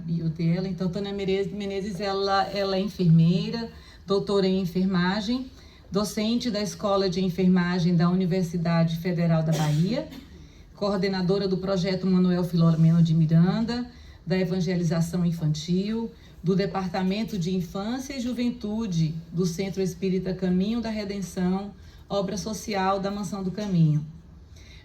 bio dela. Então, Tânia Menezes, ela é enfermeira, doutora em enfermagem, docente da Escola de Enfermagem da Universidade Federal da Bahia, coordenadora do projeto Manuel Filomeno de Miranda, da evangelização infantil, do Departamento de Infância e Juventude do Centro Espírita Caminho da Redenção, obra social da Mansão do Caminho.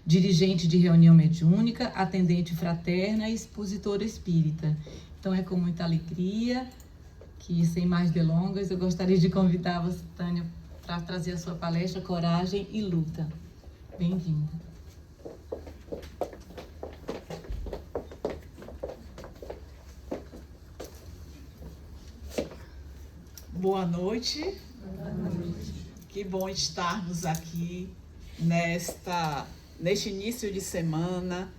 Dirigente de reunião mediúnica, atendente fraterna e expositora espírita. Então é com muita alegria que, sem mais delongas, eu gostaria de convidar você, Tânia, para trazer a sua palestra Coragem e Luta. Bem-vinda. Boa noite. Boa noite. Que bom estarmos aqui neste início de semana,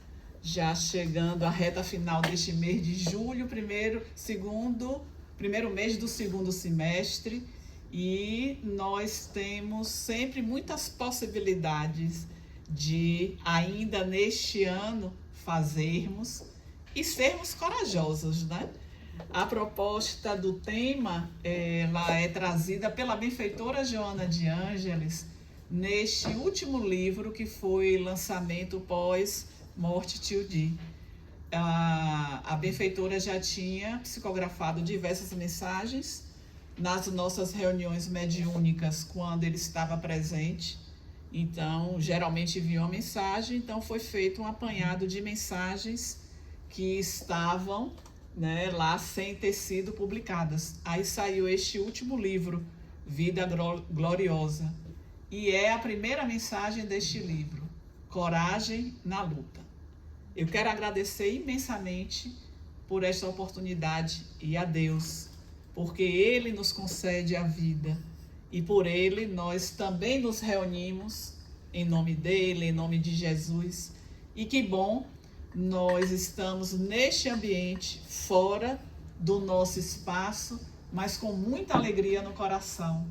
já chegando à reta final deste mês de julho, primeiro mês do segundo semestre, e nós temos sempre muitas possibilidades de, ainda neste ano, fazermos e sermos corajosos, né? A proposta do tema, ela é trazida pela benfeitora Joana de Ângeles neste último livro que foi lançamento pós-morte Tio Di. A benfeitora já tinha psicografado diversas mensagens nas nossas reuniões mediúnicas quando ele estava presente. Então, geralmente enviou uma mensagem, então foi feito um apanhado de mensagens que estavam, né, lá sem ter sido publicadas. Aí saiu este último livro, Vida Gloriosa, e é a primeira mensagem deste livro, Coragem na Luta. Eu quero agradecer imensamente por esta oportunidade e a Deus, porque Ele nos concede a vida e por Ele nós também nos reunimos em nome dEle, em nome de Jesus. E que bom, nós estamos neste ambiente, fora do nosso espaço, mas com muita alegria no coração,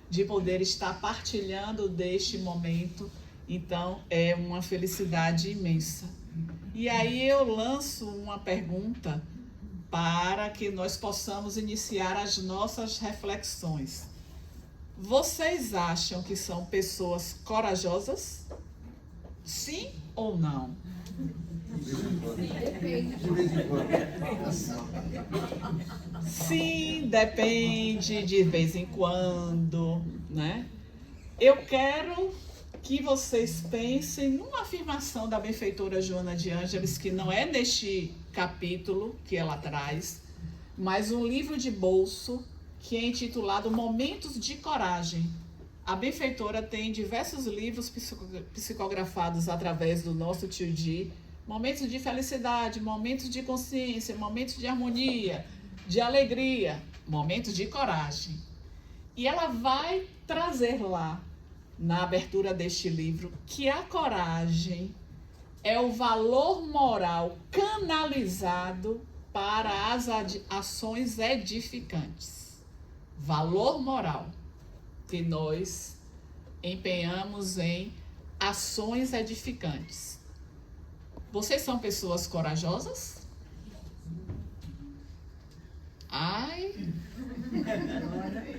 de poder estar partilhando deste momento. Então, é uma felicidade imensa. E aí eu lanço uma pergunta para que nós possamos iniciar as nossas reflexões. Vocês acham que são pessoas corajosas? Sim ou não? Sim, depende, de vez em quando, né? Eu quero que vocês pensem numa afirmação da benfeitora Joana de Ângeles, que não é neste capítulo que ela traz, mas um livro de bolso que é intitulado Momentos de Coragem. A benfeitora tem diversos livros psicografados através do nosso Tio Di, momentos de felicidade, momentos de consciência, momentos de harmonia, de alegria, momentos de coragem. E ela vai trazer lá, na abertura deste livro, que a coragem é o valor moral canalizado para as ações edificantes. Valor moral que nós empenhamos em ações edificantes. Vocês são pessoas corajosas? Ai,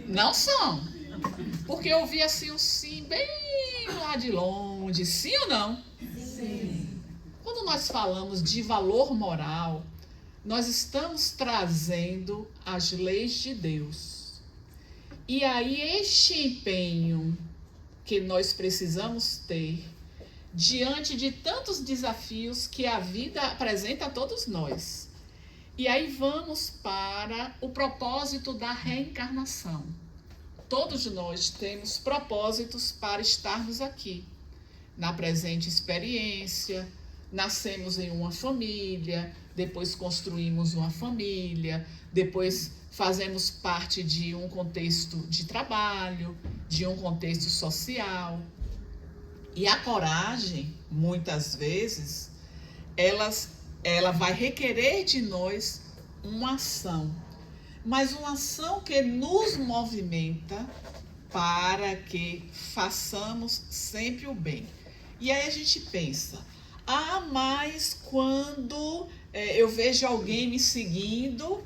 não são. Porque eu vi assim um sim bem lá de longe. Sim ou não? Sim. Quando nós falamos de valor moral, nós estamos trazendo as leis de Deus. E aí este empenho que nós precisamos ter diante de tantos desafios que a vida apresenta a todos nós. E aí vamos para o propósito da reencarnação. Todos nós temos propósitos para estarmos aqui. Na presente experiência, nascemos em uma família, depois construímos uma família, depois fazemos parte de um contexto de trabalho, de um contexto social. E a coragem, muitas vezes, ela vai requerer de nós uma ação, mas uma ação que nos movimenta para que façamos sempre o bem. E aí a gente pensa, mas quando eu vejo alguém me seguindo,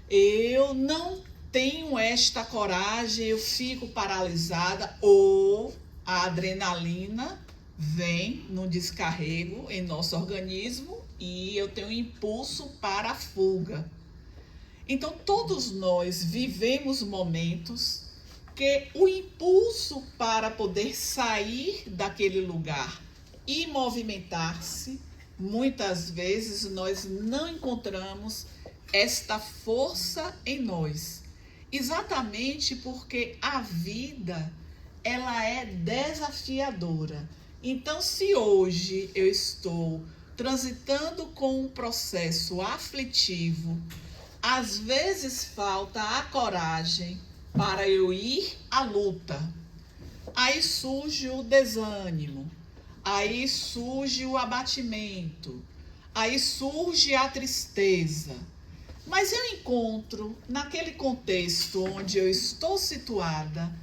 eu não tenho esta coragem, eu fico paralisada, ou a adrenalina vem no descarrego em nosso organismo e eu tenho um impulso para a fuga. Então, todos nós vivemos momentos que o impulso para poder sair daquele lugar e movimentar-se, muitas vezes nós não encontramos esta força em nós. Exatamente porque a vida, ela é desafiadora. Então, se hoje eu estou transitando com um processo aflitivo, às vezes falta a coragem para eu ir à luta. Aí surge o desânimo, aí surge o abatimento, aí surge a tristeza. Mas eu encontro, naquele contexto onde eu estou situada,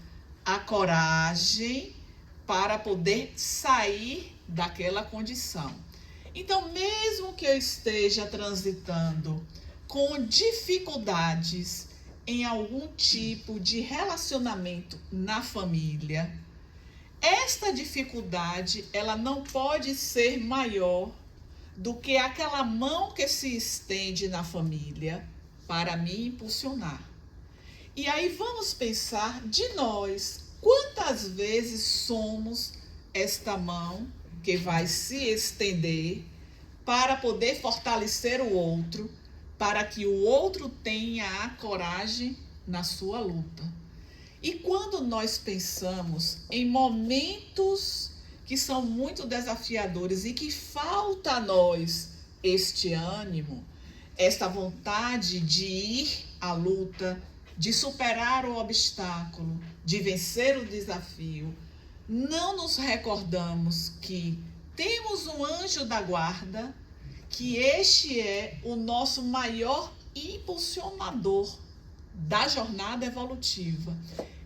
a coragem para poder sair daquela condição. Então, mesmo que eu esteja transitando com dificuldades em algum tipo de relacionamento na família, esta dificuldade, ela não pode ser maior do que aquela mão que se estende na família para me impulsionar. E aí vamos pensar de nós, quantas vezes somos esta mão que vai se estender para poder fortalecer o outro, para que o outro tenha a coragem na sua luta. E quando nós pensamos em momentos que são muito desafiadores e que falta a nós este ânimo, esta vontade de ir à luta, de superar o obstáculo, de vencer o desafio, não nos recordamos que temos um anjo da guarda, que este é o nosso maior impulsionador da jornada evolutiva.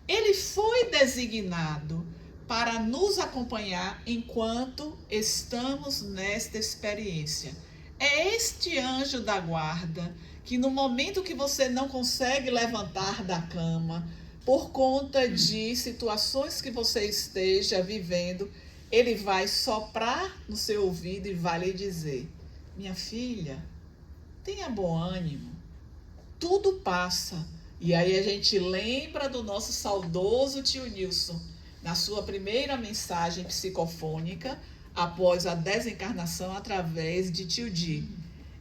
Ele foi designado para nos acompanhar enquanto estamos nesta experiência. É este anjo da guarda que no momento que você não consegue levantar da cama, por conta de situações que você esteja vivendo, ele vai soprar no seu ouvido e vai lhe dizer: minha filha, tenha bom ânimo, tudo passa. E aí a gente lembra do nosso saudoso tio Nilson, na sua primeira mensagem psicofônica, após a desencarnação através de tio Di.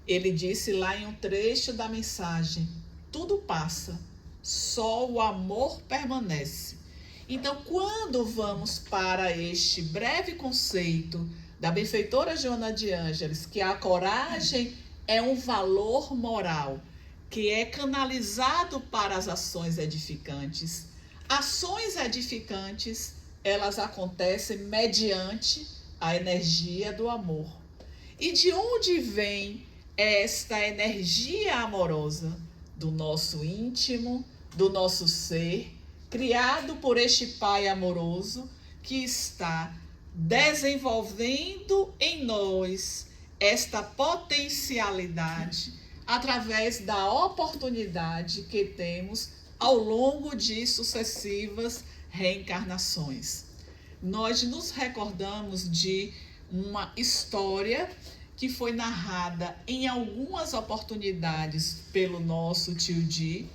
Ele disse lá em um trecho da mensagem: tudo passa, só o amor permanece. Então, quando vamos para este breve conceito da benfeitora Joana de Ângeles, que a coragem é um valor moral, que é canalizado para as ações edificantes. Ações edificantes, elas acontecem mediante a energia do amor. E de onde vem esta energia amorosa? Do nosso íntimo, do nosso ser, criado por este Pai amoroso que está desenvolvendo em nós esta potencialidade através da oportunidade que temos ao longo de sucessivas reencarnações. Nós nos recordamos de uma história que foi narrada em algumas oportunidades pelo nosso tio Di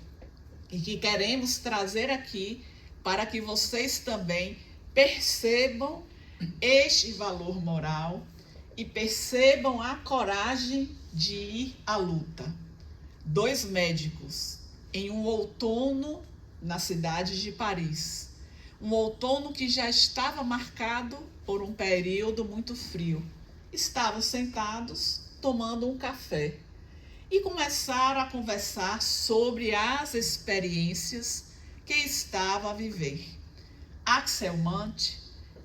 e que queremos trazer aqui para que vocês também percebam este valor moral e percebam a coragem de ir à luta. 2 médicos em um outono na cidade de Paris. Um outono que já estava marcado por um período muito frio. Estavam sentados tomando um café e começaram a conversar sobre as experiências que estava a viver. Axel Mant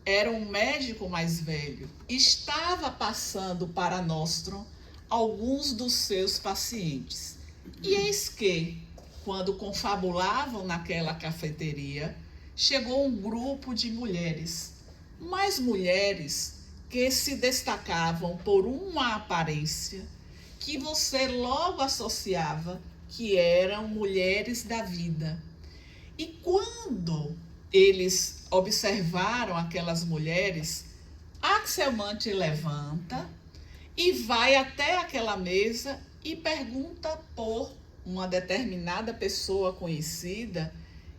era um médico mais velho, estava passando para Nostrum alguns dos seus pacientes. E eis que, quando confabulavam naquela cafeteria, chegou um grupo de mulheres, mas mulheres que se destacavam por uma aparência que você logo associava que eram mulheres da vida. E quando eles observaram aquelas mulheres, Axelmante levanta e vai até aquela mesa e pergunta por uma determinada pessoa conhecida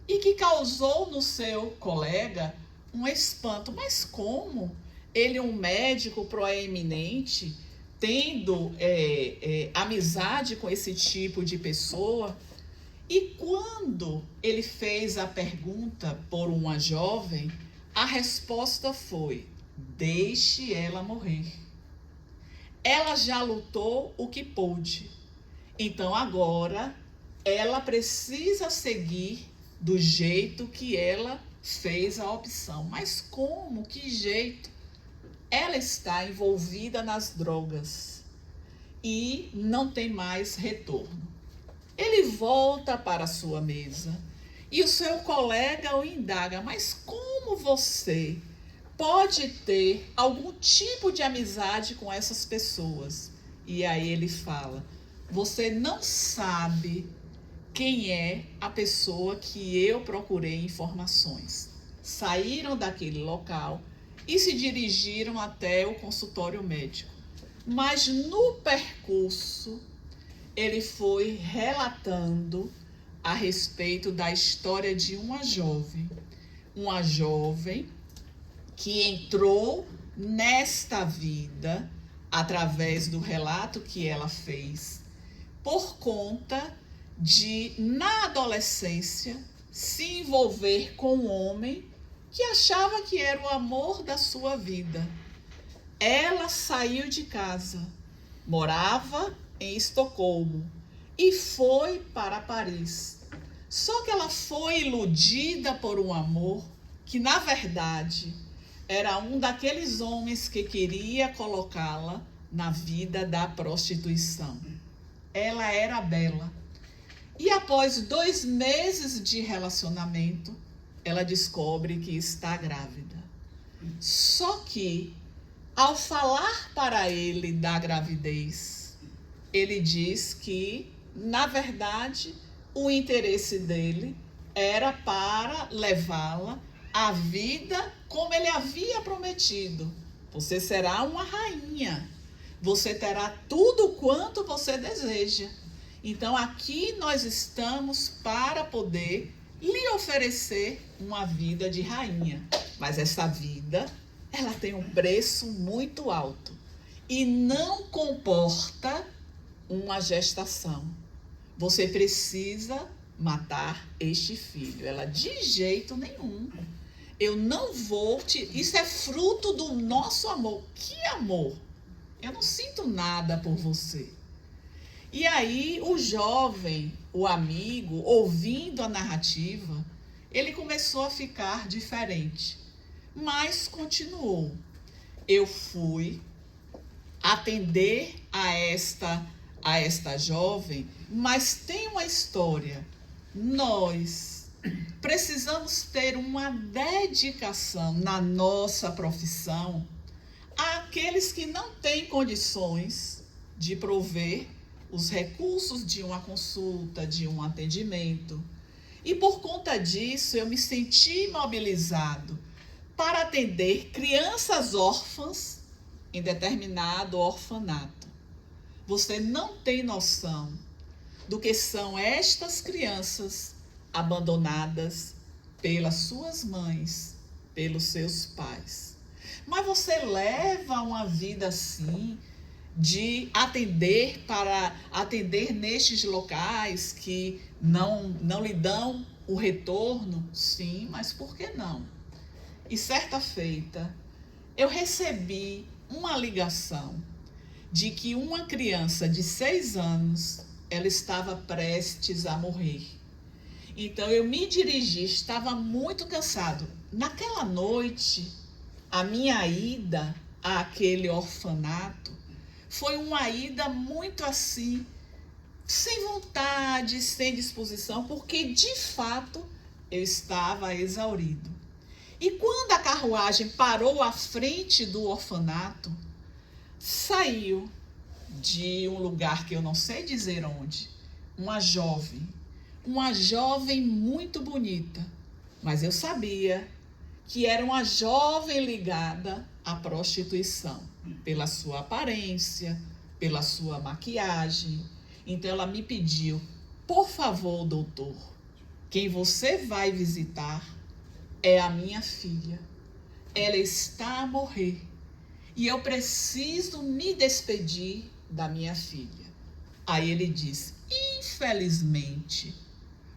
e que causou no seu colega um espanto. Mas como? Ele, um médico proeminente, tendo amizade com esse tipo de pessoa. E quando ele fez a pergunta por uma jovem, a resposta foi: deixe ela morrer. Ela já lutou o que pôde. Então agora ela precisa seguir do jeito que ela fez a opção. Mas como? Que jeito? Ela está envolvida nas drogas e não tem mais retorno. Ele volta para a sua mesa e o seu colega o indaga: mas como você pode ter algum tipo de amizade com essas pessoas? E aí ele fala: você não sabe quem é a pessoa que eu procurei informações. Saíram daquele local e se dirigiram até o consultório médico. Mas no percurso, ele foi relatando a respeito da história de uma jovem que entrou nesta vida através do relato que ela fez, por conta de, na adolescência, se envolver com um homem que achava que era o amor da sua vida. Ela saiu de casa, morava em Estocolmo e foi para Paris. Só que ela foi iludida por um amor que, na verdade, era um daqueles homens que queria colocá-la na vida da prostituição. Ela era bela. E após 2 meses de relacionamento, ela descobre que está grávida. Só que, ao falar para ele da gravidez, ele diz que, na verdade, o interesse dele era para levá-la à vida como ele havia prometido. Você será uma rainha. Você terá tudo quanto você deseja. Então, aqui nós estamos para poder lhe oferecer uma vida de rainha. Mas essa vida, ela tem um preço muito alto e não comporta uma gestação. Você precisa matar este filho. Ela: de jeito nenhum. Eu não vou te... Isso é fruto do nosso amor. Que amor? Eu não sinto nada por você. E aí o jovem, o amigo, ouvindo a narrativa, ele começou a ficar diferente. Mas continuou. Eu fui atender a esta jovem, mas tem uma história. Nós precisamos ter uma dedicação na nossa profissão àqueles que não têm condições de prover os recursos de uma consulta, de um atendimento. E por conta disso, eu me senti mobilizado para atender crianças órfãs em determinado orfanato. Você não tem noção do que são estas crianças abandonadas pelas suas mães, pelos seus pais. Mas você leva uma vida assim, de atender nestes locais que não lhe dão o retorno? Sim, mas por que não? E certa feita, eu recebi uma ligação de que uma criança de 6 anos, ela estava prestes a morrer. Então eu me dirigi, estava muito cansado. Naquela noite, a minha ida àquele orfanato foi uma ida muito assim, sem vontade, sem disposição, porque de fato eu estava exaurido. E quando a carruagem parou à frente do orfanato, saiu de um lugar que eu não sei dizer onde, uma jovem muito bonita, mas eu sabia que era uma jovem ligada à prostituição, pela sua aparência, pela sua maquiagem. Então ela me pediu: por favor, doutor, quem você vai visitar é a minha filha. Ela está a morrer e eu preciso me despedir da minha filha. Aí ele disse: infelizmente,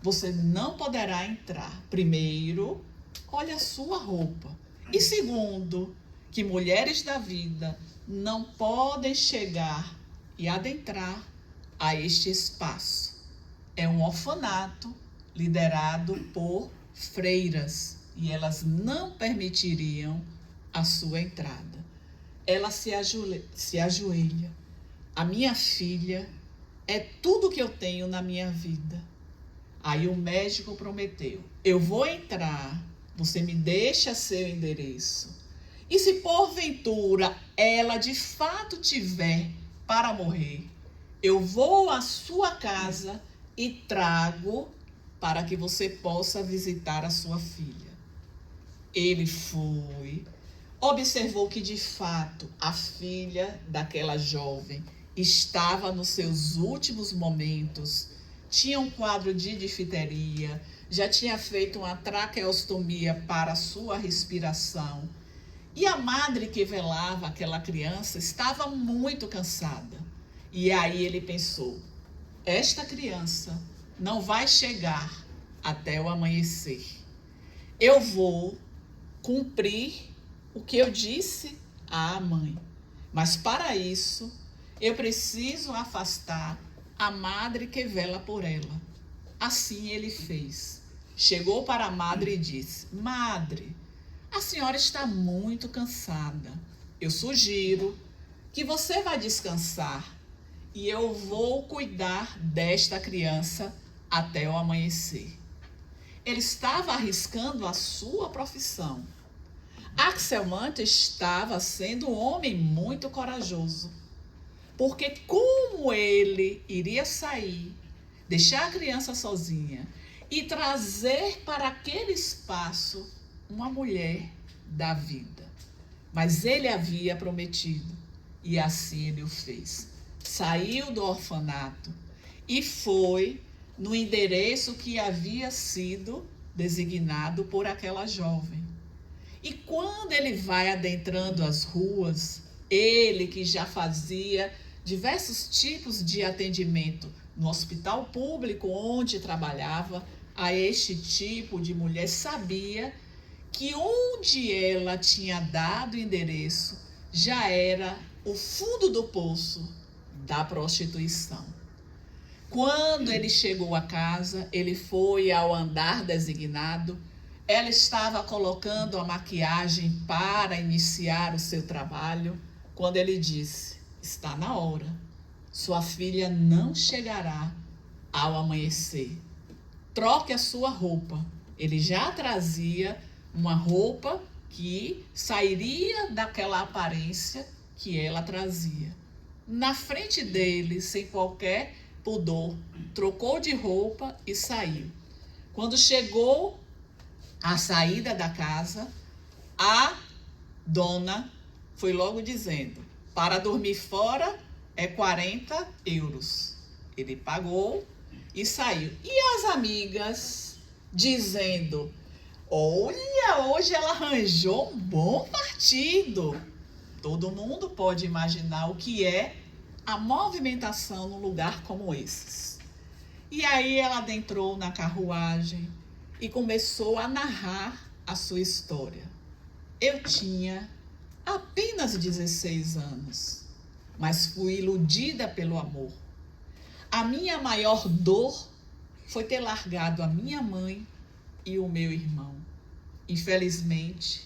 você não poderá entrar. Primeiro, olha a sua roupa. E segundo, que mulheres da vida não podem chegar e adentrar a este espaço. É um orfanato liderado por freiras e elas não permitiriam a sua entrada. Ela se ajoelha. A minha filha é tudo que eu tenho na minha vida. Aí o médico prometeu: eu vou entrar, você me deixa seu endereço. E se porventura ela de fato tiver para morrer, eu vou à sua casa e trago para que você possa visitar a sua filha. Ele foi, observou que de fato a filha daquela jovem estava nos seus últimos momentos, tinha um quadro de difteria, já tinha feito uma traqueostomia para a sua respiração. E a madre que velava aquela criança estava muito cansada. E aí ele pensou: esta criança não vai chegar até o amanhecer. Eu vou cumprir o que eu disse à mãe. Mas para isso, eu preciso afastar a madre que vela por ela. Assim ele fez. Chegou para a madre e disse: madre, a senhora está muito cansada. Eu sugiro que você vá descansar e eu vou cuidar desta criança até o amanhecer. Ele estava arriscando a sua profissão. Axel Manto estava sendo um homem muito corajoso, porque como ele iria sair, deixar a criança sozinha e trazer para aquele espaço uma mulher da vida. Mas ele havia prometido e assim ele o fez. Saiu do orfanato e foi no endereço que havia sido designado por aquela jovem. E quando ele vai adentrando as ruas, ele que já fazia diversos tipos de atendimento no hospital público onde trabalhava, a este tipo de mulher, sabia que onde ela tinha dado o endereço já era o fundo do poço da prostituição. Quando ele chegou à casa, ele foi ao andar designado. Ela estava colocando a maquiagem para iniciar o seu trabalho, quando ele disse: está na hora, sua filha não chegará ao amanhecer. Troque a sua roupa. Ele já trazia uma roupa que sairia daquela aparência que ela trazia. Na frente dele, sem qualquer pudor, trocou de roupa e saiu. Quando chegou à saída da casa, a dona foi logo dizendo: para dormir fora é 40 euros. Ele pagou e saiu. E as amigas dizendo: olha, hoje ela arranjou um bom partido. Todo mundo pode imaginar o que é a movimentação num lugar como esses. E aí ela adentrou na carruagem e começou a narrar a sua história. Eu tinha apenas 16 anos, mas fui iludida pelo amor. A minha maior dor foi ter largado a minha mãe e o meu irmão. Infelizmente,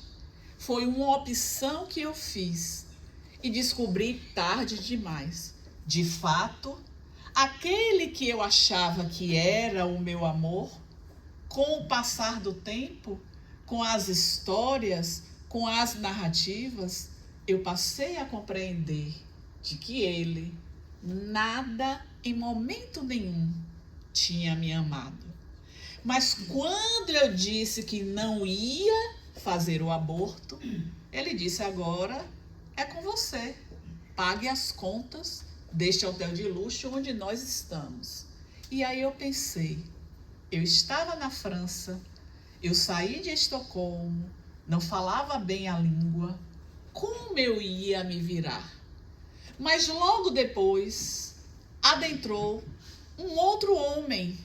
foi uma opção que eu fiz e descobri tarde demais. De fato, aquele que eu achava que era o meu amor, com o passar do tempo, com as histórias, com as narrativas, eu passei a compreender de que ele nada, em momento nenhum, tinha me amado. Mas quando eu disse que não ia fazer o aborto, ele disse: agora é com você. Pague as contas deste hotel de luxo onde nós estamos. E aí eu pensei, eu estava na França, eu saí de Estocolmo, não falava bem a língua, como eu ia me virar? Mas logo depois adentrou um outro homem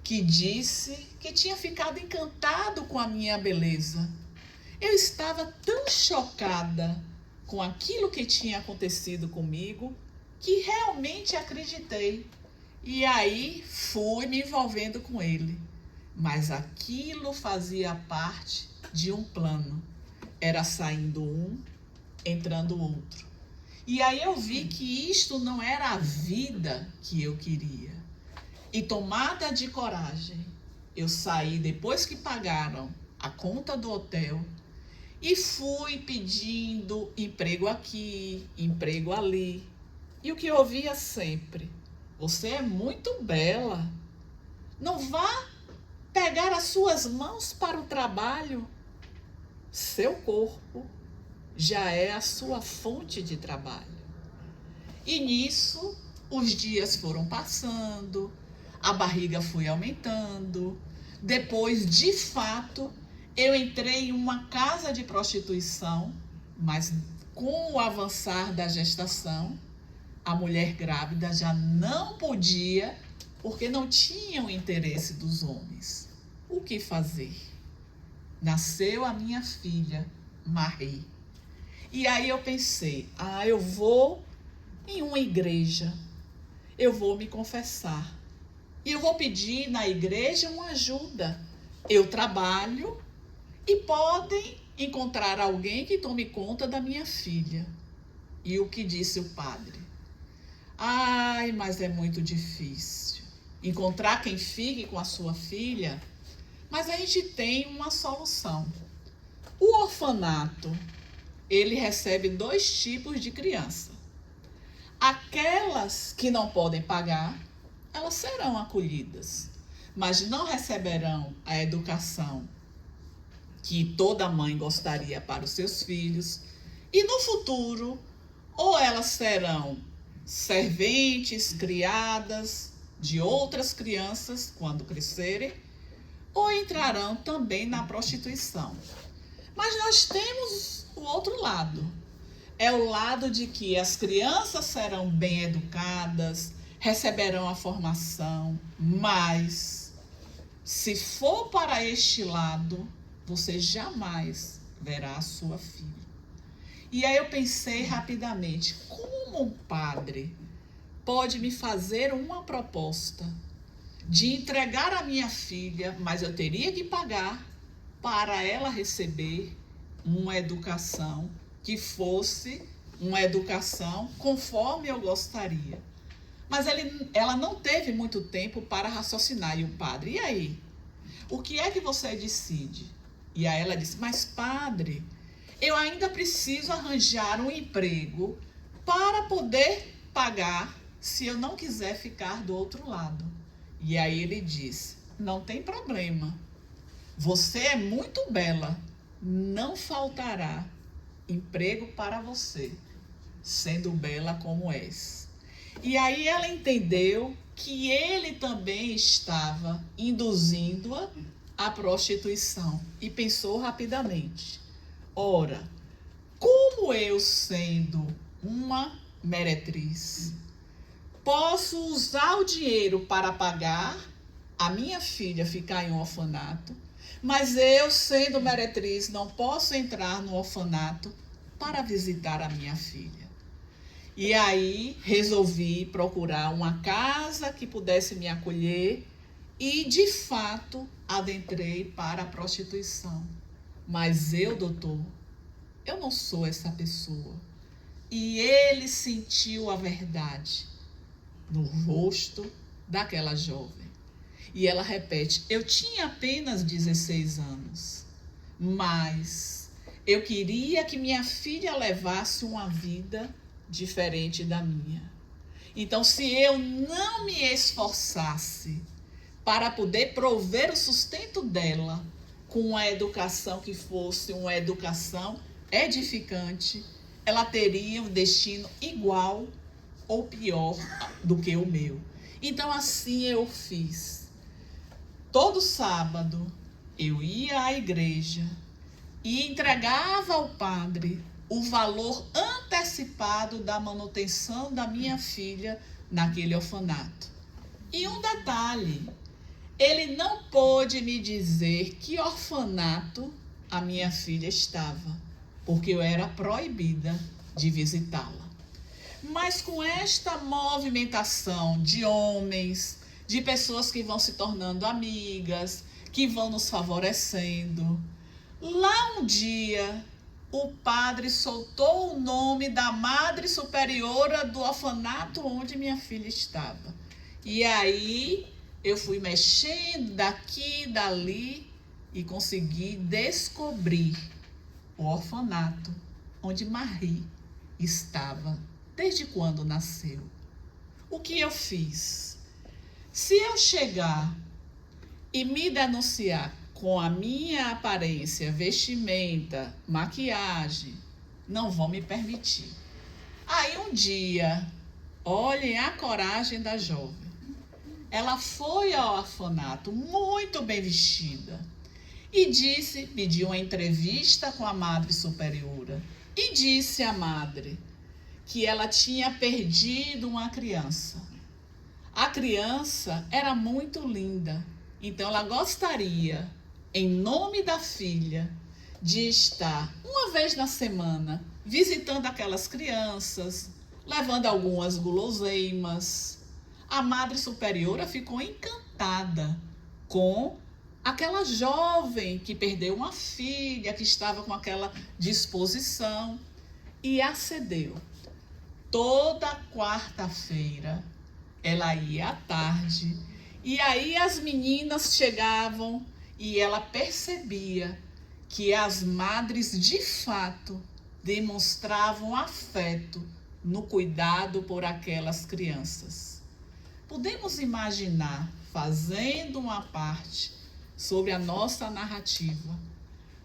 que disse que tinha ficado encantado com a minha beleza. Eu estava tão chocada com aquilo que tinha acontecido comigo que realmente acreditei. E aí fui me envolvendo com ele. Mas aquilo fazia parte de um plano. Era saindo um, entrando outro. E aí eu vi que isto não era a vida que eu queria. E tomada de coragem, eu saí depois que pagaram a conta do hotel e fui pedindo emprego aqui, emprego ali. E o que eu ouvia sempre: você é muito bela. Não vá pegar as suas mãos para o trabalho. Seu corpo já é a sua fonte de trabalho. E nisso, os dias foram passando, a barriga foi aumentando. Depois, de fato, eu entrei em uma casa de prostituição, mas com o avançar da gestação, a mulher grávida já não podia, porque não tinha o interesse dos homens. O que fazer? Nasceu a minha filha, Marie. E aí eu pensei, eu vou em uma igreja, eu vou me confessar. E eu vou pedir na igreja uma ajuda. Eu trabalho e podem encontrar alguém que tome conta da minha filha. E o que disse o padre? Mas é muito difícil encontrar quem fique com a sua filha. Mas a gente tem uma solução. O orfanato, ele recebe 2 tipos de criança. Aquelas que não podem pagar, elas serão acolhidas, mas não receberão a educação que toda mãe gostaria para os seus filhos. E no futuro, ou elas serão serventes, criadas de outras crianças quando crescerem, ou entrarão também na prostituição. Mas nós temos o outro lado. É o lado de que as crianças serão bem educadas, receberão a formação, mas se for para este lado, você jamais verá a sua filha. E aí eu pensei rapidamente, como um padre pode me fazer uma proposta de entregar a minha filha, mas eu teria que pagar para ela receber uma educação que fosse uma educação conforme eu gostaria. Mas ela não teve muito tempo para raciocinar. E o padre, e aí? O que é que você decide? E aí ela disse, mas padre, eu ainda preciso arranjar um emprego para poder pagar se eu não quiser ficar do outro lado. E aí ele disse, não tem problema. Você é muito bela. Não faltará emprego para você, sendo bela como és. E aí ela entendeu que ele também estava induzindo-a à prostituição e pensou rapidamente, ora, como eu sendo uma meretriz, posso usar o dinheiro para pagar a minha filha ficar em um orfanato, mas eu, sendo meretriz, não posso entrar no orfanato para visitar a minha filha. E aí resolvi procurar uma casa que pudesse me acolher e, de fato, adentrei para a prostituição. Mas eu, doutor, eu não sou essa pessoa. E ele sentiu a verdade no rosto daquela jovem. E ela repete, eu tinha apenas 16 anos, mas eu queria que minha filha levasse uma vida diferente da minha. Então, se eu não me esforçasse para poder prover o sustento dela com uma educação que fosse uma educação edificante, ela teria um destino igual ou pior do que o meu. Então, assim eu fiz. Todo sábado, eu ia à igreja e entregava ao padre o valor antecipado da manutenção da minha filha naquele orfanato. E um detalhe, ele não pôde me dizer que orfanato a minha filha estava, porque eu era proibida de visitá-la. Mas com esta movimentação de homens, de pessoas que vão se tornando amigas, que vão nos favorecendo, lá um dia o padre soltou o nome da madre superiora do orfanato onde minha filha estava. E aí eu fui mexendo daqui e dali e consegui descobrir o orfanato onde Marie estava desde quando nasceu. O que eu fiz? Se eu chegar e me denunciar com a minha aparência, vestimenta, maquiagem, não vão me permitir. Aí um dia, olhem a coragem da jovem. Ela foi ao orfanato muito bem vestida e pediu uma entrevista com a madre superiora e disse à madre que ela tinha perdido uma criança. A criança era muito linda, então ela gostaria, em nome da filha, de estar uma vez na semana visitando aquelas crianças, levando algumas guloseimas. A madre superiora ficou encantada com aquela jovem que perdeu uma filha, que estava com aquela disposição e acedeu. Toda quarta-feira ela ia à tarde e aí as meninas chegavam e ela percebia que as madres de fato demonstravam afeto no cuidado por aquelas crianças. Podemos imaginar, fazendo uma parte sobre a nossa narrativa,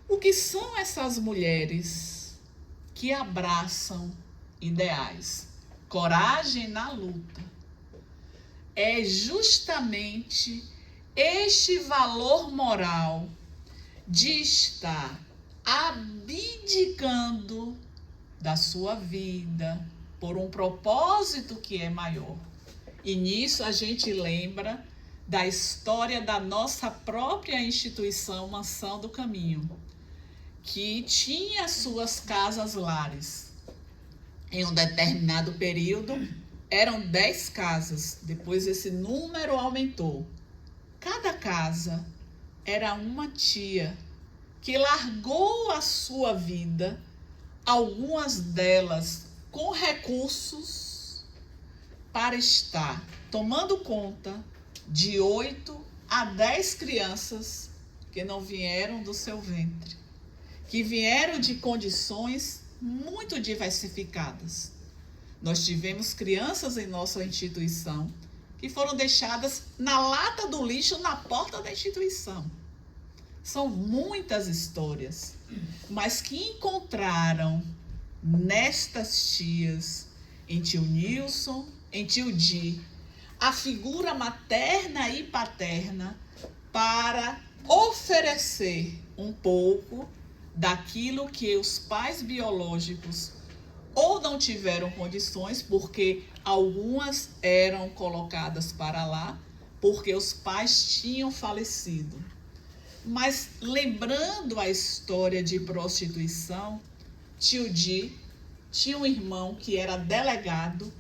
o que são essas mulheres que abraçam ideais, coragem na luta. É justamente este valor moral de estar abdicando da sua vida por um propósito que é maior. E nisso a gente lembra da história da nossa própria instituição Mansão do Caminho, que tinha suas casas lares. Em um determinado período, eram 10 casas, depois esse número aumentou. Cada casa era uma tia que largou a sua vida, algumas delas com recursos, para estar tomando conta de 8 a 10 crianças que não vieram do seu ventre, que vieram de condições muito diversificadas. Nós tivemos crianças em nossa instituição que foram deixadas na lata do lixo na porta da instituição. São muitas histórias, mas que encontraram nestas tias, em tio Nilson, em tio Di, a figura materna e paterna para oferecer um pouco daquilo que os pais biológicos ou não tiveram condições, porque algumas eram colocadas para lá, porque os pais tinham falecido. Mas lembrando a história de prostituição, tio Di tinha um irmão que era delegado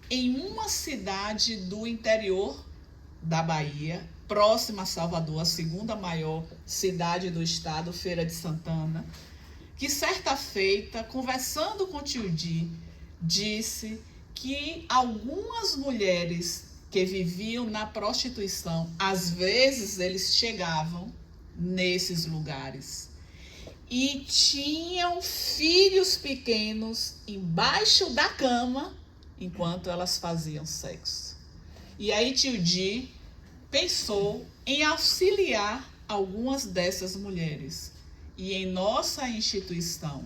em uma cidade do interior da Bahia, próxima a Salvador, a segunda maior cidade do estado, Feira de Santana, que certa feita, conversando com o tio Di, disse que algumas mulheres que viviam na prostituição, às vezes eles chegavam nesses lugares e tinham filhos pequenos embaixo da cama enquanto elas faziam sexo. E aí tio Di pensou em auxiliar algumas dessas mulheres. E em nossa instituição,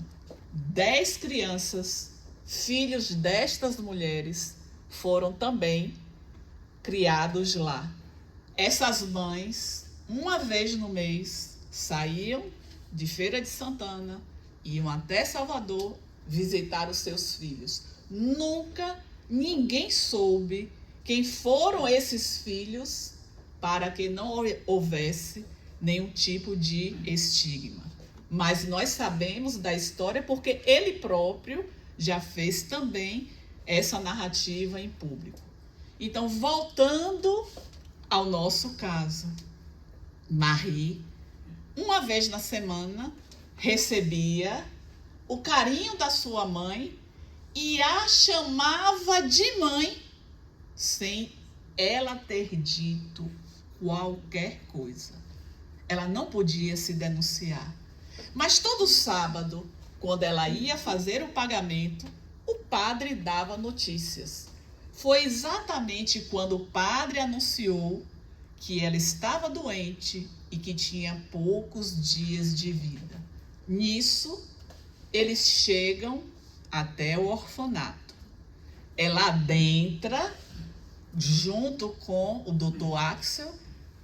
10 crianças, filhos destas mulheres, foram também criados lá. Essas mães, uma vez no mês, saíam de Feira de Santana, iam até Salvador visitar os seus filhos. Nunca ninguém soube quem foram esses filhos, para que não houvesse nenhum tipo de estigma. Mas nós sabemos da história porque ele próprio já fez também essa narrativa em público. Então, voltando ao nosso caso, Marie, uma vez na semana, recebia o carinho da sua mãe e a chamava de mãe, sem ela ter dito qualquer coisa. Ela não podia se denunciar. Mas todo sábado, quando ela ia fazer o pagamento, o padre dava notícias. Foi exatamente quando o padre anunciou que ela estava doente e que tinha poucos dias de vida. Nisso, eles chegam até o orfanato. Ela adentra junto com o Dr. Axel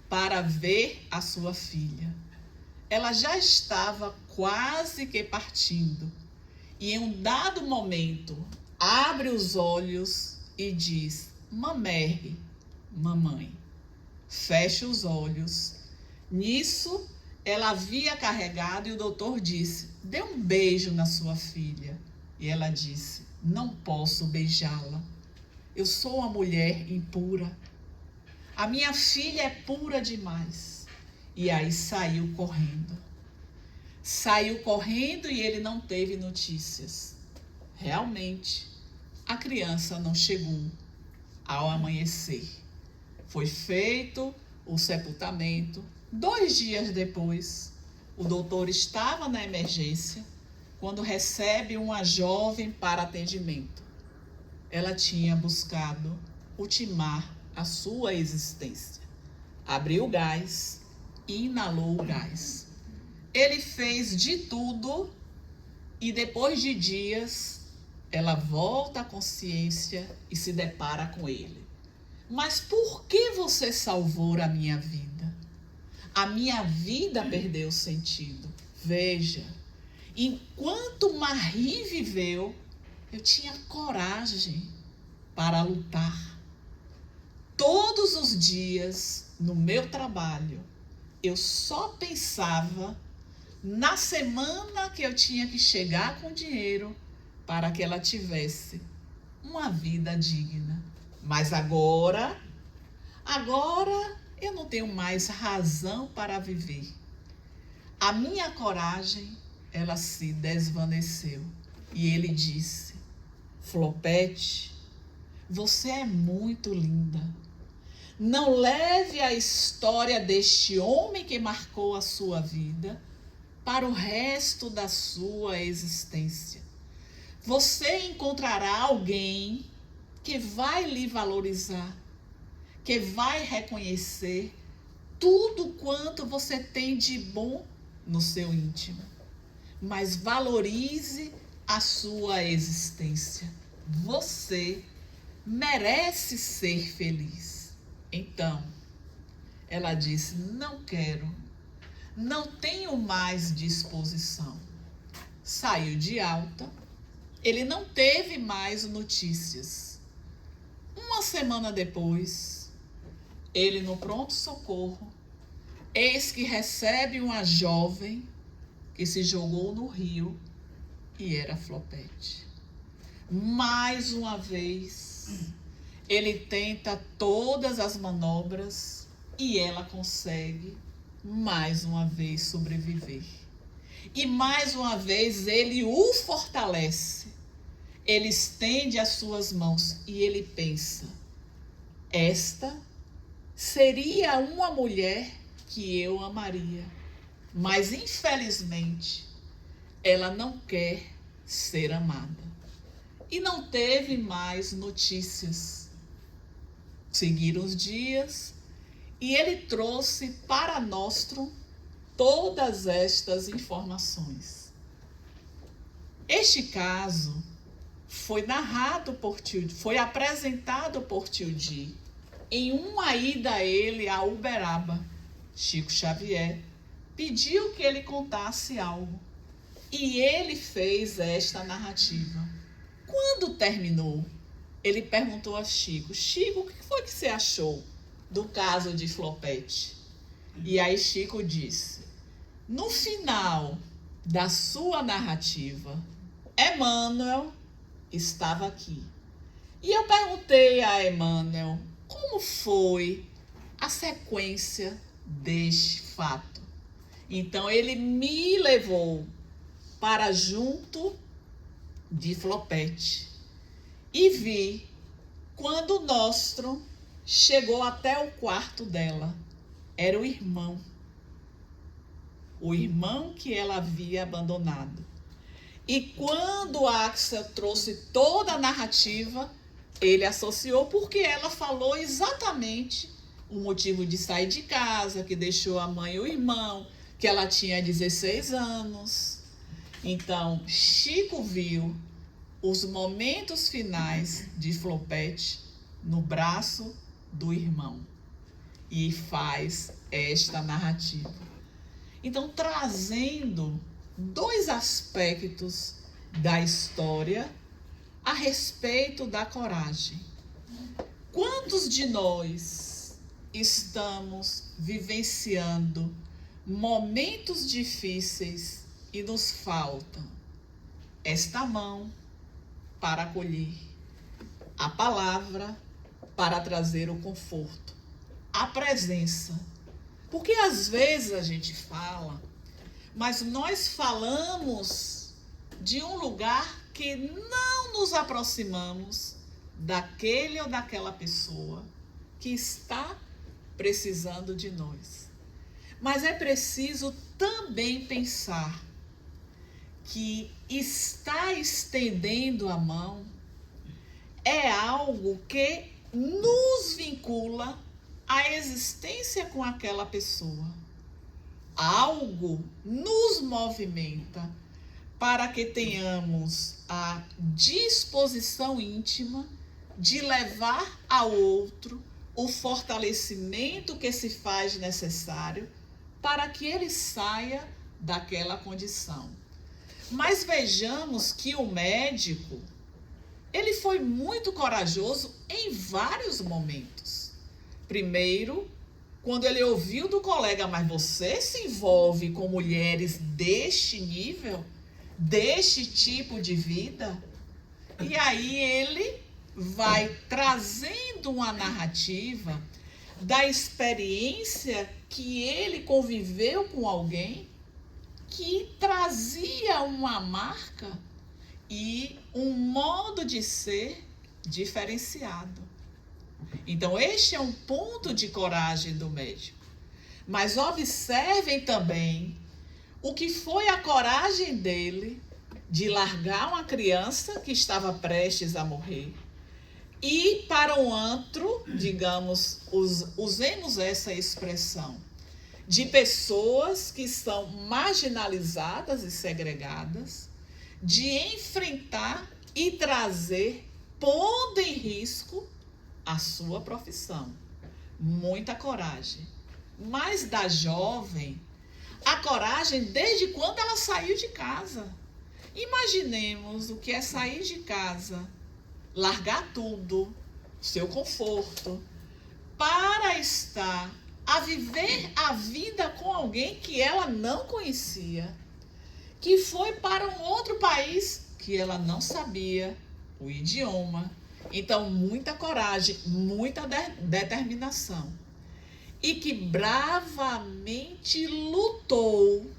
para ver a sua filha. Ela já estava quase que partindo e em um dado momento abre os olhos e diz: "Mamère, mamãe." Fecha os olhos. Nisso, ela havia carregado e o doutor disse: "Dê um beijo na sua filha." E ela disse: "Não posso beijá-la. Eu sou uma mulher impura. A minha filha é pura demais." E aí saiu correndo. Saiu correndo e ele não teve notícias. Realmente, a criança não chegou ao amanhecer. Foi feito o sepultamento. 2 dias depois, o doutor estava na emergência quando recebe uma jovem para atendimento. Ela tinha buscado ultimar a sua existência. Abriu o gás e inalou o gás. Ele fez de tudo e depois de dias ela volta à consciência e se depara com ele. "Mas por que você salvou a minha vida? A minha vida perdeu sentido. Veja, enquanto Marie viveu, eu tinha coragem para lutar. Todos os dias, no meu trabalho, eu só pensava na semana que eu tinha que chegar com dinheiro para que ela tivesse uma vida digna. Mas agora eu não tenho mais razão para viver. A minha coragem, ela se desvaneceu." E ele disse: "Flopete, você é muito linda. Não leve a história deste homem que marcou a sua vida para o resto da sua existência. Você encontrará alguém que vai lhe valorizar, que vai reconhecer tudo quanto você tem de bom no seu íntimo. Mas valorize a sua existência. Você merece ser feliz." Então, ela disse: "Não quero, não tenho mais disposição." Saiu de alta, ele não teve mais notícias. Uma semana depois, ele no pronto-socorro, eis que recebe uma jovem que se jogou no rio e era Flopete. Mais uma vez, ele tenta todas as manobras e ela consegue mais uma vez sobreviver. E mais uma vez ele o fortalece. Ele estende as suas mãos e ele pensa: esta seria uma mulher que eu amaria. Mas infelizmente ela não quer ser amada. e não teve mais notícias. Seguiram os dias e ele trouxe para Nostrum todas estas informações. Este caso foi narrado por tio, foi apresentado por tio Di em uma ida a ele a Uberaba. Chico Xavier pediu que ele contasse algo e ele fez esta narrativa. Quando terminou, ele perguntou a Chico: Chico, o que foi que você achou do caso de Flopete? E aí Chico disse: no final da sua narrativa, Emmanuel estava aqui. E eu perguntei a Emmanuel como foi a sequência deste fato. Então ele me levou para junto de Flopete e vi quando Nostrum chegou até o quarto dela. Era o irmão que ela havia abandonado. E quando Axel trouxe toda a narrativa, ele associou porque ela falou exatamente o motivo de sair de casa, que deixou a mãe e o irmão, que ela tinha 16 anos. Então, Chico viu os momentos finais de Flopete no braço do irmão e faz esta narrativa. Então, trazendo dois aspectos da história a respeito da coragem. Quantos de nós estamos vivenciando momentos difíceis e nos falta esta mão para acolher, a palavra para trazer o conforto, a presença? Porque às vezes a gente fala, mas nós falamos de um lugar que não nos aproximamos daquele ou daquela pessoa que está precisando de nós. Mas é preciso também pensar que estar estendendo a mão é algo que nos vincula à existência com aquela pessoa. Algo nos movimenta para que tenhamos a disposição íntima de levar ao outro o fortalecimento que se faz necessário para que ele saia daquela condição. Mas vejamos que o médico, ele foi muito corajoso em vários momentos. Primeiro, quando ele ouviu do colega: mas você se envolve com mulheres deste nível, deste tipo de vida? E aí ele vai trazendo uma narrativa da experiência que ele conviveu com alguém que trazia uma marca e um modo de ser diferenciado. Então, este é um ponto de coragem do médico. Mas observem também o que foi a coragem dele de largar uma criança que estava prestes a morrer e ir para um antro, digamos, usemos essa expressão, de pessoas que são marginalizadas e segregadas, de enfrentar e trazer, pondo em risco a sua profissão. Muita coragem. Mas da jovem, a coragem desde quando ela saiu de casa. Imaginemos o que é sair de casa, largar tudo, seu conforto, para estar a viver a vida com alguém que ela não conhecia, que foi para um outro país que ela não sabia o idioma. Então, muita coragem, muita determinação. E que bravamente lutou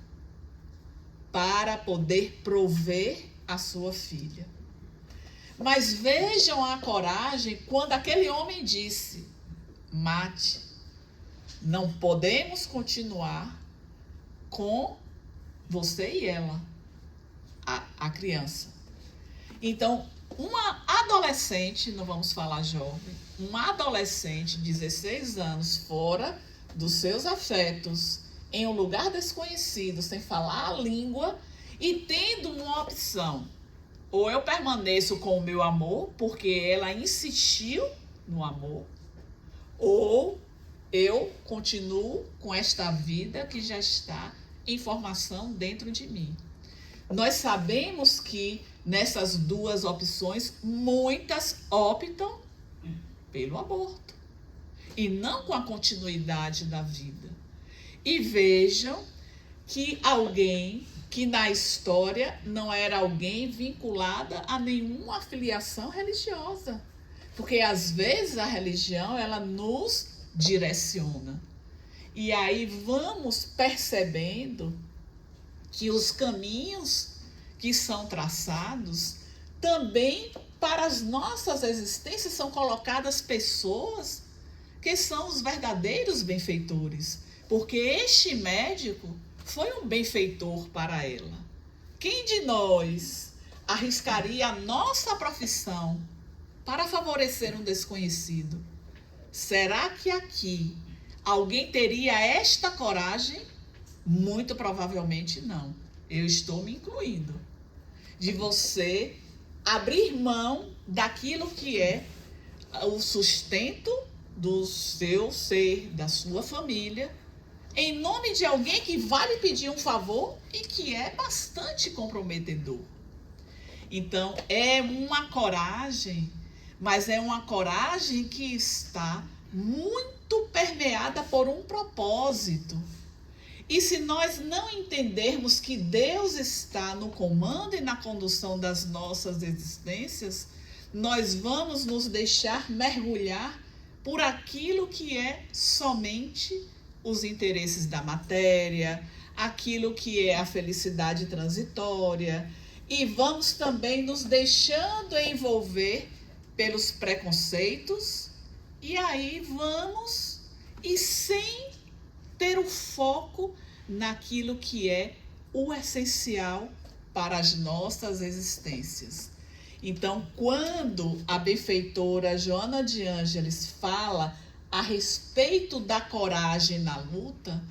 para poder prover a sua filha. Mas vejam a coragem quando aquele homem disse: mate, não podemos continuar com você e ela, a criança. Então, uma adolescente, não vamos falar jovem, uma adolescente de 16 anos fora dos seus afetos, em um lugar desconhecido, sem falar a língua e tendo uma opção. Ou eu permaneço com o meu amor, porque ela insistiu no amor, ou eu continuo com esta vida que já está em formação dentro de mim. Nós sabemos que nessas duas opções, muitas optam pelo aborto e não com a continuidade da vida. E vejam que alguém que na história não era alguém vinculada a nenhuma filiação religiosa. Porque às vezes a religião ela nos direciona. E aí vamos percebendo que os caminhos que são traçados também para as nossas existências são colocadas pessoas que são os verdadeiros benfeitores. Porque este médico foi um benfeitor para ela. Quem de nós arriscaria a nossa profissão para favorecer um desconhecido? Será que aqui alguém teria esta coragem? Muito provavelmente não. Eu estou me incluindo. De você abrir mão daquilo que é o sustento do seu ser, da sua família, em nome de alguém que vai lhe pedir um favor e que é bastante comprometedor. Então, é uma coragem, mas é uma coragem que está muito permeada por um propósito. E se nós não entendermos que Deus está no comando e na condução das nossas existências, nós vamos nos deixar mergulhar por aquilo que é somente os interesses da matéria, aquilo que é a felicidade transitória, e vamos também nos deixando envolver pelos preconceitos, e aí vamos, e sem ter o foco naquilo que é o essencial para as nossas existências. Então, quando a benfeitora Joana de Ângeles fala a respeito da coragem na luta,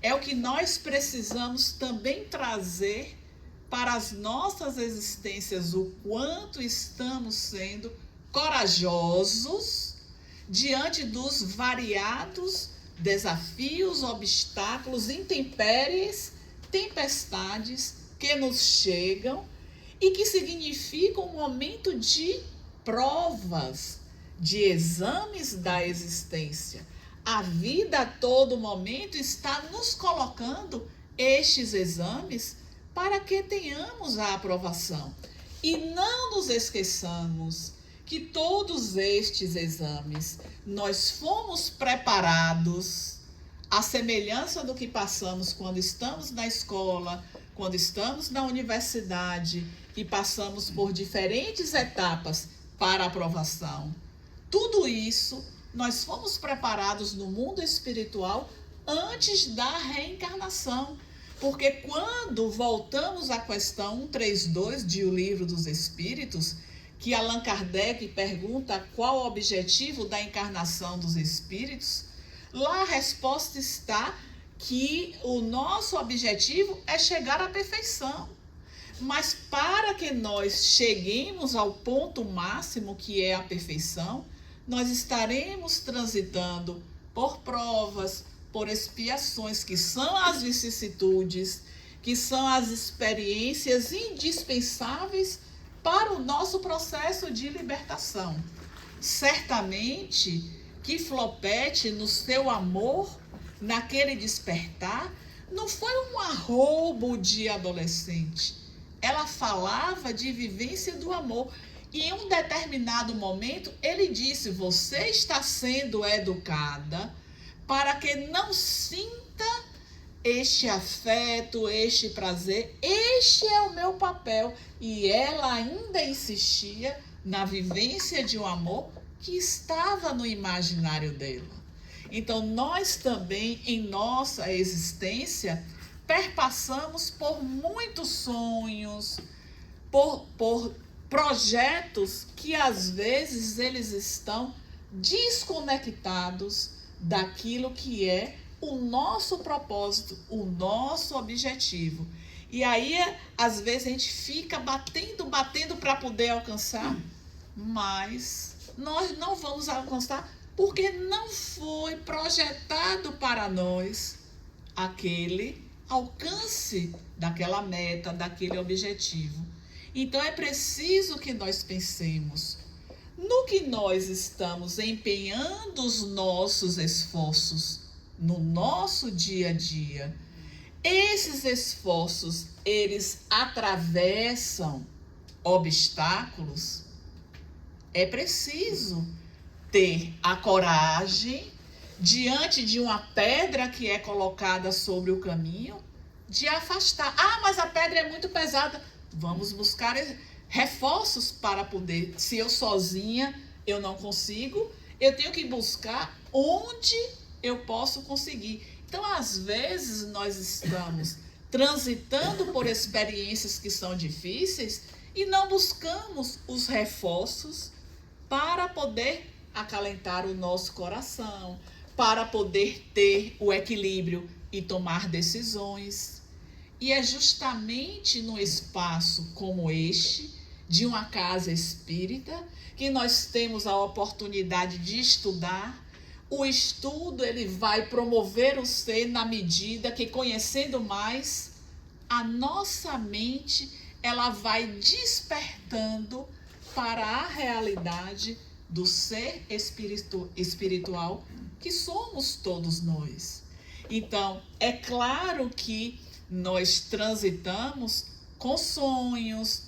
é o que nós precisamos também trazer para as nossas existências, o quanto estamos sendo corajosos diante dos variados desafios, obstáculos, intempéries, tempestades que nos chegam e que significam um momento de provas, de exames da existência. A vida a todo momento está nos colocando estes exames para que tenhamos a aprovação. E não nos esqueçamos que todos estes exames nós fomos preparados à semelhança do que passamos quando estamos na escola, quando estamos na universidade e passamos por diferentes etapas para a aprovação. Tudo isso nós fomos preparados no mundo espiritual antes da reencarnação. Porque quando voltamos à questão 132 de O Livro dos Espíritos, que Allan Kardec pergunta qual o objetivo da encarnação dos espíritos, lá a resposta está que o nosso objetivo é chegar à perfeição. Mas para que nós cheguemos ao ponto máximo, que é a perfeição, nós estaremos transitando por provas, por expiações, que são as vicissitudes, que são as experiências indispensáveis para o nosso processo de libertação. Certamente que Flopete, no seu amor, naquele despertar, não foi um arroubo de adolescente. Ela falava de vivência do amor. E em um determinado momento, ele disse: você está sendo educada para que não sinta este afeto, este prazer. Este é o meu papel. E ela ainda insistia na vivência de um amor que estava no imaginário dela. Então, nós também, em nossa existência, perpassamos por muitos sonhos, por projetos que às vezes eles estão desconectados daquilo que é o nosso propósito, o nosso objetivo. E aí, às vezes, a gente fica batendo para poder alcançar, mas nós não vamos alcançar porque não foi projetado para nós aquele alcance daquela meta, daquele objetivo. Então, é preciso que nós pensemos no que nós estamos empenhando os nossos esforços no nosso dia a dia. Esses esforços, eles atravessam obstáculos. É preciso ter a coragem, diante de uma pedra que é colocada sobre o caminho, de afastar. Ah, mas a pedra é muito pesada. Vamos buscar reforços para poder. Se eu sozinha eu não consigo, eu tenho que buscar onde eu posso conseguir. Então, às vezes, nós estamos transitando por experiências que são difíceis e não buscamos os reforços para poder acalentar o nosso coração, para poder ter o equilíbrio e tomar decisões. E é justamente no espaço como este, de uma casa espírita, que nós temos a oportunidade de estudar. O estudo, ele vai promover o ser na medida que, conhecendo mais, a nossa mente, ela vai despertando para a realidade do ser espiritual que somos todos nós. Então, é claro que nós transitamos com sonhos,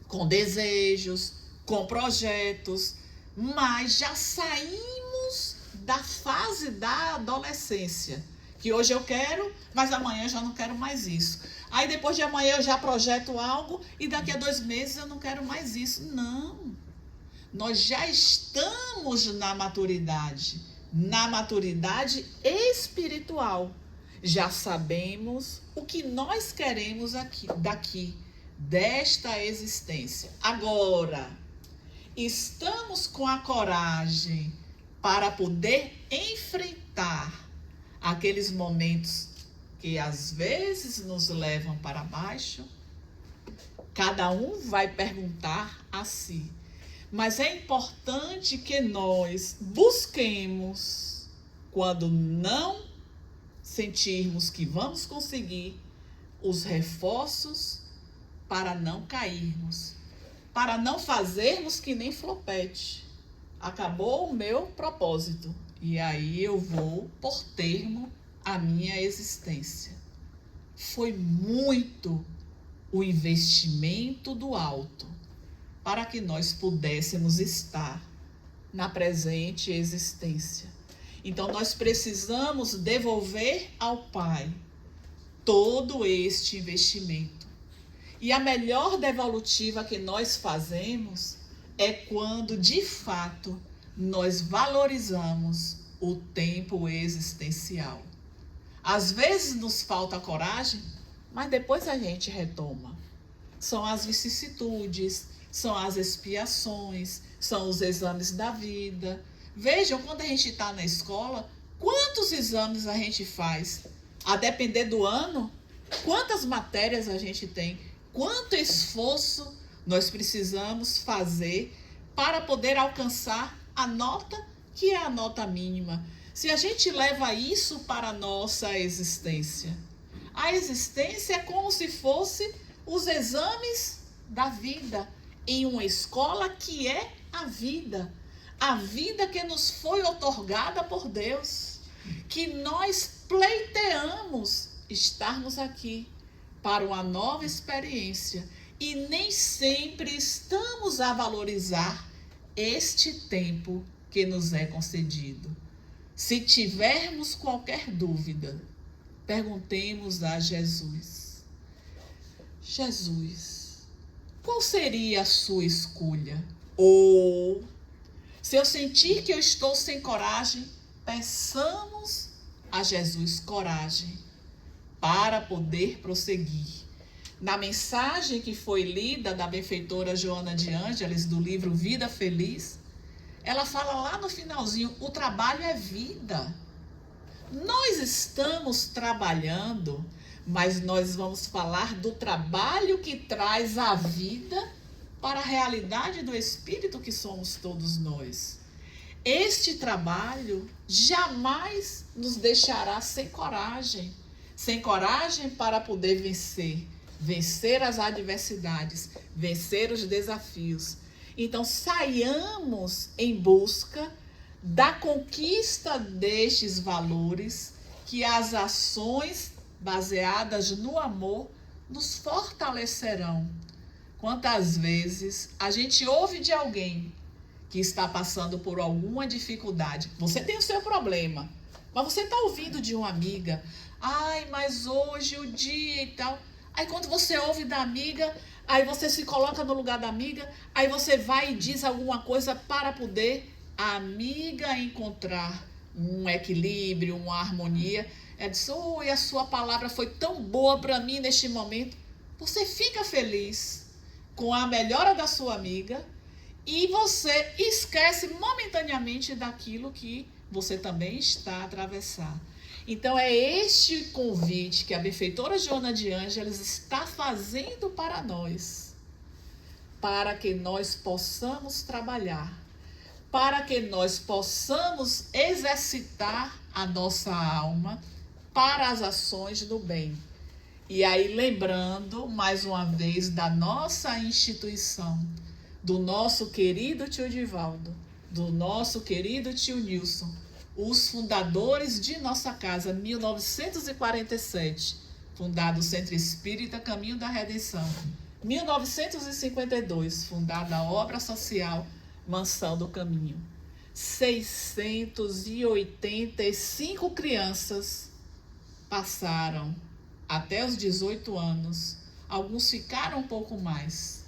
com desejos, com projetos, mas já saímos da fase da adolescência, que hoje eu quero, mas amanhã eu já não quero mais isso. Aí depois de amanhã eu já projeto algo e daqui a 2 meses eu não quero mais isso. Não, nós já estamos na maturidade espiritual. Já sabemos o que nós queremos daqui, desta existência. Agora, estamos com a coragem para poder enfrentar aqueles momentos que às vezes nos levam para baixo. Cada um vai perguntar a si. Mas é importante que nós busquemos, quando não sentirmos que vamos conseguir, os reforços para não cairmos, para não fazermos que nem flopete. Acabou o meu propósito e aí eu vou por termo a minha existência. Foi muito o investimento do alto para que nós pudéssemos estar na presente existência. Então, nós precisamos devolver ao Pai todo este investimento. E a melhor devolutiva que nós fazemos é quando, de fato, nós valorizamos o tempo existencial. Às vezes nos falta coragem, mas depois a gente retoma. São as vicissitudes, são as expiações, são os exames da vida. Vejam, quando a gente está na escola, quantos exames a gente faz? A depender do ano, quantas matérias a gente tem? Quanto esforço nós precisamos fazer para poder alcançar a nota que é a nota mínima? Se a gente leva isso para a nossa existência, a existência é como se fosse os exames da vida em uma escola que é a vida que nos foi otorgada por Deus, que nós pleiteamos estarmos aqui para uma nova experiência e nem sempre estamos a valorizar este tempo que nos é concedido. Se tivermos qualquer dúvida, perguntemos a Jesus: Jesus, qual seria a sua escolha? Ou, se eu sentir que eu estou sem coragem, peçamos a Jesus coragem para poder prosseguir. Na mensagem que foi lida da benfeitora Joana de Ângeles, do livro Vida Feliz, ela fala lá no finalzinho, o trabalho é vida. Nós estamos trabalhando, mas nós vamos falar do trabalho que traz a vida para a realidade do espírito que somos todos nós. Este trabalho jamais nos deixará sem coragem para poder vencer as adversidades, vencer os desafios. Então, saiamos em busca da conquista destes valores que as ações baseadas no amor nos fortalecerão. Quantas vezes a gente ouve de alguém que está passando por alguma dificuldade, você tem o seu problema, mas você está ouvindo de uma amiga, ai, mas hoje o dia e tal. Aí quando você ouve da amiga, aí você se coloca no lugar da amiga, aí você vai e diz alguma coisa para poder a amiga encontrar um equilíbrio, uma harmonia. Ela diz, oi, a sua palavra foi tão boa para mim neste momento. Você fica feliz com a melhora da sua amiga e você esquece momentaneamente daquilo que você também está a atravessar. Então é este convite que a benfeitora Joana de Ângeles está fazendo para nós, para que nós possamos trabalhar, para que nós possamos exercitar a nossa alma para as ações do bem. E aí, lembrando mais uma vez da nossa instituição, do nosso querido tio Divaldo, do nosso querido tio Nilson, os fundadores de nossa casa, 1947, fundado o Centro Espírita Caminho da Redenção. 1952, fundada a Obra Social Mansão do Caminho. 685 crianças passaram até os 18 anos. Alguns ficaram um pouco mais,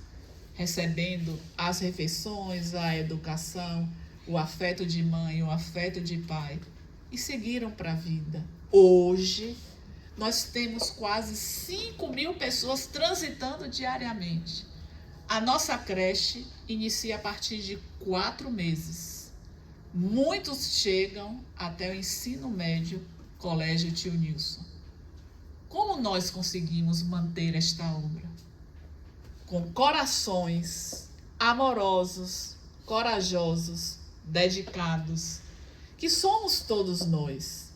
recebendo as refeições, a educação, o afeto de mãe, o afeto de pai, e seguiram para a vida. Hoje, nós temos quase 5.000 pessoas transitando diariamente. A nossa creche inicia a partir de 4 meses. Muitos chegam até o ensino médio, Colégio Tio Nilson. Como nós conseguimos manter esta obra? Com corações amorosos, corajosos, dedicados, que somos todos nós.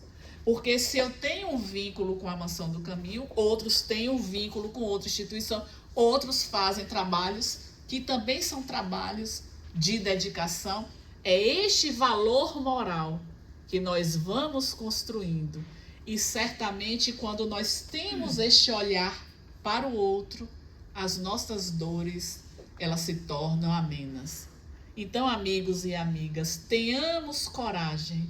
Porque se eu tenho um vínculo com a Mansão do Caminho, outros têm um vínculo com outra instituição, outros fazem trabalhos que também são trabalhos de dedicação. É este valor moral que nós vamos construindo. E certamente quando nós temos este olhar para o outro, as nossas dores, elas se tornam amenas. Então, amigos e amigas, tenhamos coragem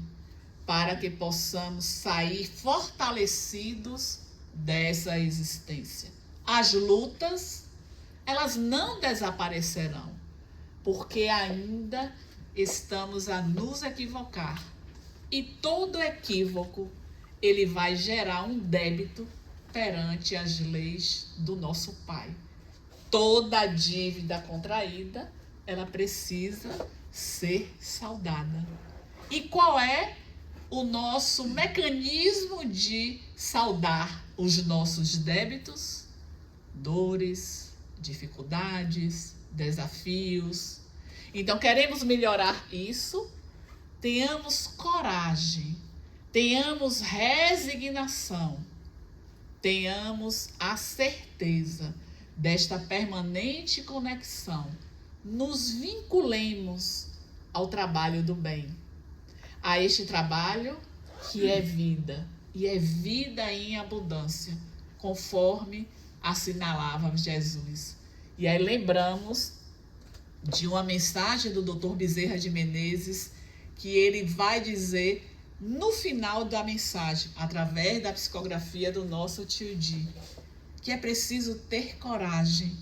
para que possamos sair fortalecidos dessa existência. As lutas, elas não desaparecerão, porque ainda estamos a nos equivocar. E todo equívoco, ele vai gerar um débito perante as leis do nosso Pai. Toda dívida contraída, ela precisa ser saldada. E qual é o nosso mecanismo de saldar os nossos débitos? Dores, dificuldades, desafios. Então, queremos melhorar isso? Tenhamos coragem, tenhamos resignação, tenhamos a certeza desta permanente conexão. Nos vinculemos ao trabalho do bem, a este trabalho que é vida, e é vida em abundância, conforme assinalava Jesus. E aí lembramos de uma mensagem do Dr. Bezerra de Menezes, que ele vai dizer no final da mensagem, através da psicografia do nosso tio Di, que é preciso ter coragem,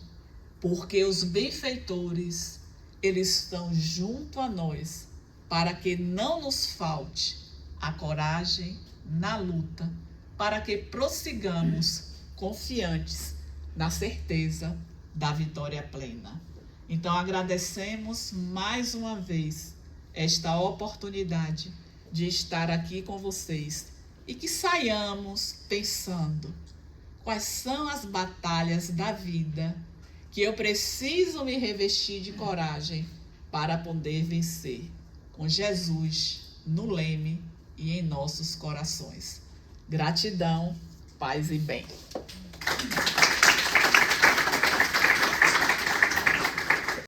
porque os benfeitores, eles estão junto a nós, para que não nos falte a coragem na luta, para que prossigamos confiantes na certeza da vitória plena. Então, agradecemos mais uma vez esta oportunidade de estar aqui com vocês e que saiamos pensando quais são as batalhas da vida que eu preciso me revestir de coragem para poder vencer, com Jesus no leme e em nossos corações. Gratidão, paz e bem.